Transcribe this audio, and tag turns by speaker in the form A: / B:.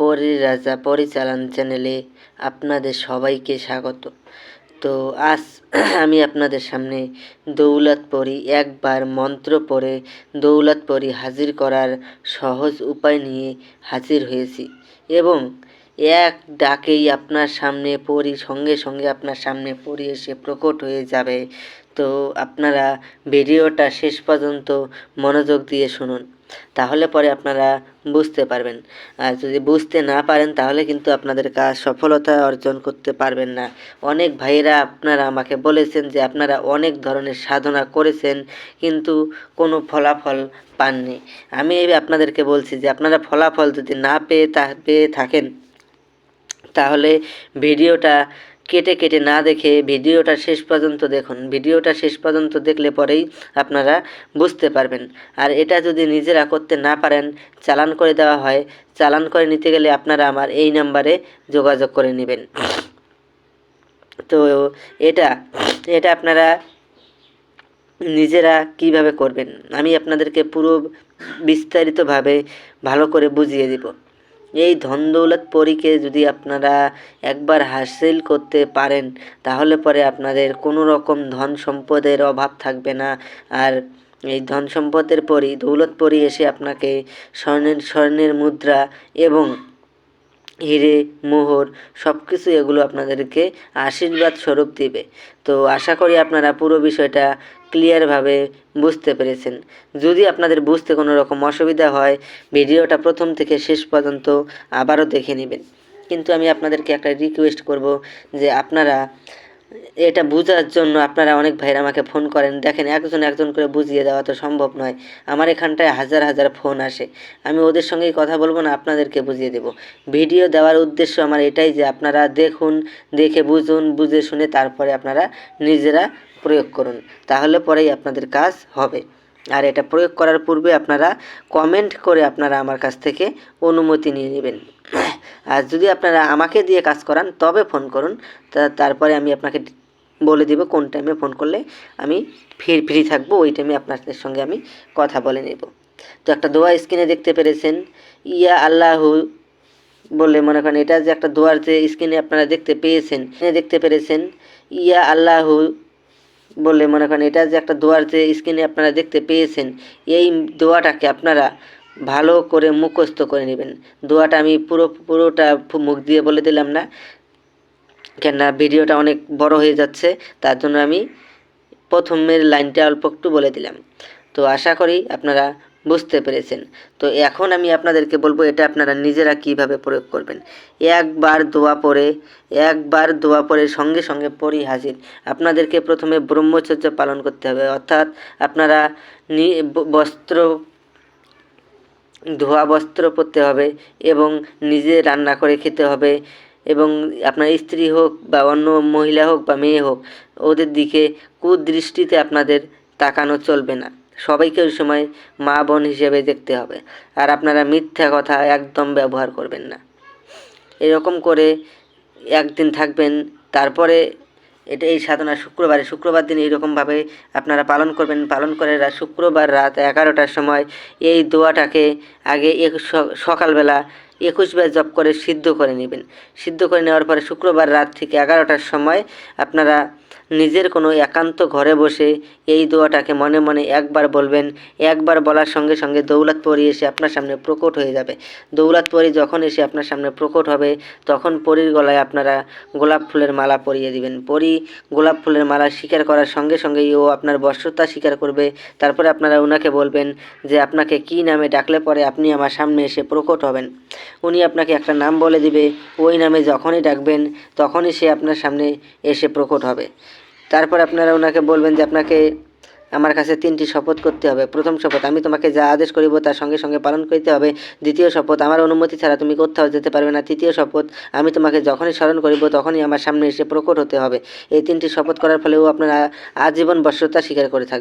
A: পরীর রাজা পরিচালন চ্যানেলে আপনাদের সবাইকে স্বাগত। তো আজ আমি আপনাদের সামনে দৌলত পরী একবার মন্ত্র পড়ে দৌলত পরী হাজির করার সহজ উপায় নিয়ে হাজির হয়েছি এবং এক ডাকেই আপনার সামনে পরী সঙ্গে সঙ্গে আপনার সামনে পরী এসে প্রকট হয়ে যাবে। তো আপনারা ভিডিওটা শেষ পর্যন্ত মনোযোগ দিয়ে শুনুন, তাহলে পরে আপনারা বুঝতে পারবেন। আর যদি বুঝতে না পারেন তাহলে কিন্তু আপনাদের কাজ সফলতা অর্জন করতে পারবেন না। অনেক ভাইয়েরা আপনারা আমাকে বলেছেন যে আপনারা অনেক ধরনের সাধনা করেছেন কিন্তু কোনো ফলাফল পাননি। আমি আপনাদেরকে বলছি যে আপনারা ফলাফল যদি না পেয়ে থাকেন তাহলে ভিডিওটা কেটে কেটে না দেখে ভিডিওটা শেষ পর্যন্ত দেখুন। ভিডিওটা শেষ পর্যন্ত দেখলে পরেই আপনারা বুঝতে পারবেন। আর এটা যদি নিজেরা করতে না পারেন, চালান করে দেওয়া হয়, চালান করে নিতে গেলে আপনারা আমার এই নাম্বারে যোগাযোগ করে নেবেন। তো এটা আপনারা নিজেরা কিভাবে করবেন আমি আপনাদেরকে পুরো বিস্তারিতভাবে ভালো করে বুঝিয়ে দিব। এই ধন দৌলত পরীকে যদি আপনারা একবার হাসিল করতে পারেন তাহলে পরে আপনাদের কোনো রকম ধন সম্পদের অভাব থাকবে না। আর এই ধন সম্পদের পরী দৌলত পরী এসে আপনাকে স্বর্ণের মুদ্রা এবং হিরে মোহর সব কিছু এগুলো আপনাদেরকে আশীর্বাদ স্বরূপ দিবে। তো আশা করি আপনারা পুরো বিষয়টা ক্লিয়ারভাবে বুঝতে পেরেছেন। যদি আপনাদের বুঝতে কোনো রকম অসুবিধা হয় ভিডিওটা প্রথম থেকে শেষ পর্যন্ত আবারও দেখে নেবেন। কিন্তু আমি আপনাদেরকে একটা রিকোয়েস্ট করব যে আপনারা এটা বোঝার জন্য আপনারা অনেক ভাইরা আমাকে ফোন করেন, দেখেন একজন করে বুঝিয়ে দেওয়া তো সম্ভব নয়। আমার এখানটায় হাজার হাজার ফোন আসে, আমি ওদের সঙ্গেই কথা বলবো না, আপনাদেরকে বুঝিয়ে দেব। ভিডিও দেওয়ার উদ্দেশ্য আমার এটাই যে আপনারা দেখুন, দেখে বুঝুন, বুঝে শুনে তারপরে আপনারা নিজেরা প্রয়োগ করুন, তাহলে পরেই আপনাদের কাজ হবে। আর এটা প্রয়োগ করার পূর্বে আপনারা কমেন্ট করে আপনারা আমার কাছ থেকে অনুমতি নিয়ে নেবেন। আর যদি আপনারা আমাকে দিয়ে কাজ করান তবে ফোন করুন, তারপরে আমি আপনাকে বলে দিব কোন টাইমে ফোন করলে আমি ফ্রি থাকবো, ওই টাইমে আপনাদের সঙ্গে আমি কথা বলে নেব। তো একটা দোয়া স্ক্রিনে দেখতে পেরেছেন, ইয়া আল্লাহু বলে মনে করেন এটা যে একটা দোয়ার যে স্ক্রিনে আপনারা দেখতে পেরেছেন ইয়া আল্লাহু বলে মনে করেন এটা যে একটা দোয়ার যে স্ক্রিনে আপনারা দেখতে পেয়েছেন, এই দোয়াটাকে আপনারা ভালো করে মুখস্থ করে নেবেন। দোয়াটা আমি পুরোটা মুখ দিয়ে বলে দিলাম না, কেননা ভিডিওটা অনেক বড় হয়ে যাচ্ছে, তার জন্য আমি প্রথমের লাইনটা অল্প একটু বলে দিলাম। তো আশা করি আপনারা বুঝতে পেরেছেন। তো এখন আমি আপনাদেরকে বলবো এটা আপনারা নিজেরা কিভাবে প্রয়োগ করবেন। একবার দোয়া পড়ে সঙ্গে সঙ্গে পরী হাজির। আপনাদেরকে প্রথমে ব্রহ্মচর্য পালন করতে হবে, অর্থাৎ আপনারা ধোয়া বস্ত্র পরতে হবে এবং নিজে রান্না করে খেতে হবে এবং আপনার স্ত্রী হোক বা অন্য মহিলা হোক বা মেয়ে হোক ওদের দিকে কুদৃষ্টিতে আপনাদের তাকানো চলবে না। সবাইকে ওই সময় মা বোন হিসেবে দেখতে হবে। আর আপনারা মিথ্যা কথা একদম ব্যবহার করবেন না। এরকম করে একদিন থাকবেন, তারপরে এই সাধনা শুক্রবার দিন এইরকমভাবে আপনারা পালন করবেন। পালন করে শুক্রবার রাত 11টার সময় এই দোয়াটাকে আগে সকালবেলা 21 বার জপ করে সিদ্ধ করে নেবেন। সিদ্ধ করে নেওয়ার পরে শুক্রবার রাত থেকে 11টার সময় আপনারা নিজের কোনো একান্ত ঘরে বসে এই দোয়াটাকে মনে মনে একবার বলবেন। একবার বলার সঙ্গে সঙ্গে দৌলত পরী এসে আপনার সামনে প্রকট হয়ে যাবে। দৌলত পরী যখন এসে আপনার সামনে প্রকট হবে তখন পরীর গলায় আপনারা গোলাপ ফুলের মালা পরিয়ে দিবেন। পরী গোলাপ ফুলের মালা স্বীকার করার সঙ্গে সঙ্গেই ও আপনার বশ্যতা স্বীকার করবে। তারপরে আপনারা ওনাকে বলবেন যে আপনাকে কী নামে ডাকলে পরে আপনি আমার সামনে এসে প্রকট হবেন। উনি আপনাকে একটা নাম বলে দিবে, ওই নামে যখনই ডাকবেন তখনই সে আপনার সামনে এসে প্রকট হবে। তারপর আপনারা ওনাকে বলবেন যে আপনাকে আমার কাছে 3টি শপথ করতে হবে। প্রথম শপথ, আমি তোমাকে যা আদেশ করিব তার সঙ্গে সঙ্গে পালন করতে হবে। দ্বিতীয় শপথ, আমার অনুমতি ছাড়া তুমি কোথাও যেতে পারবে না। তৃতীয় শপথ, আমি তোমাকে যখনই স্মরণ করিব তখনই আমার সামনে এসে প্রকট হতে হবে। এই 3টি শপথ করার ফলে ও আপনারা আজীবন বশ্যতা স্বীকার করে থাকবে।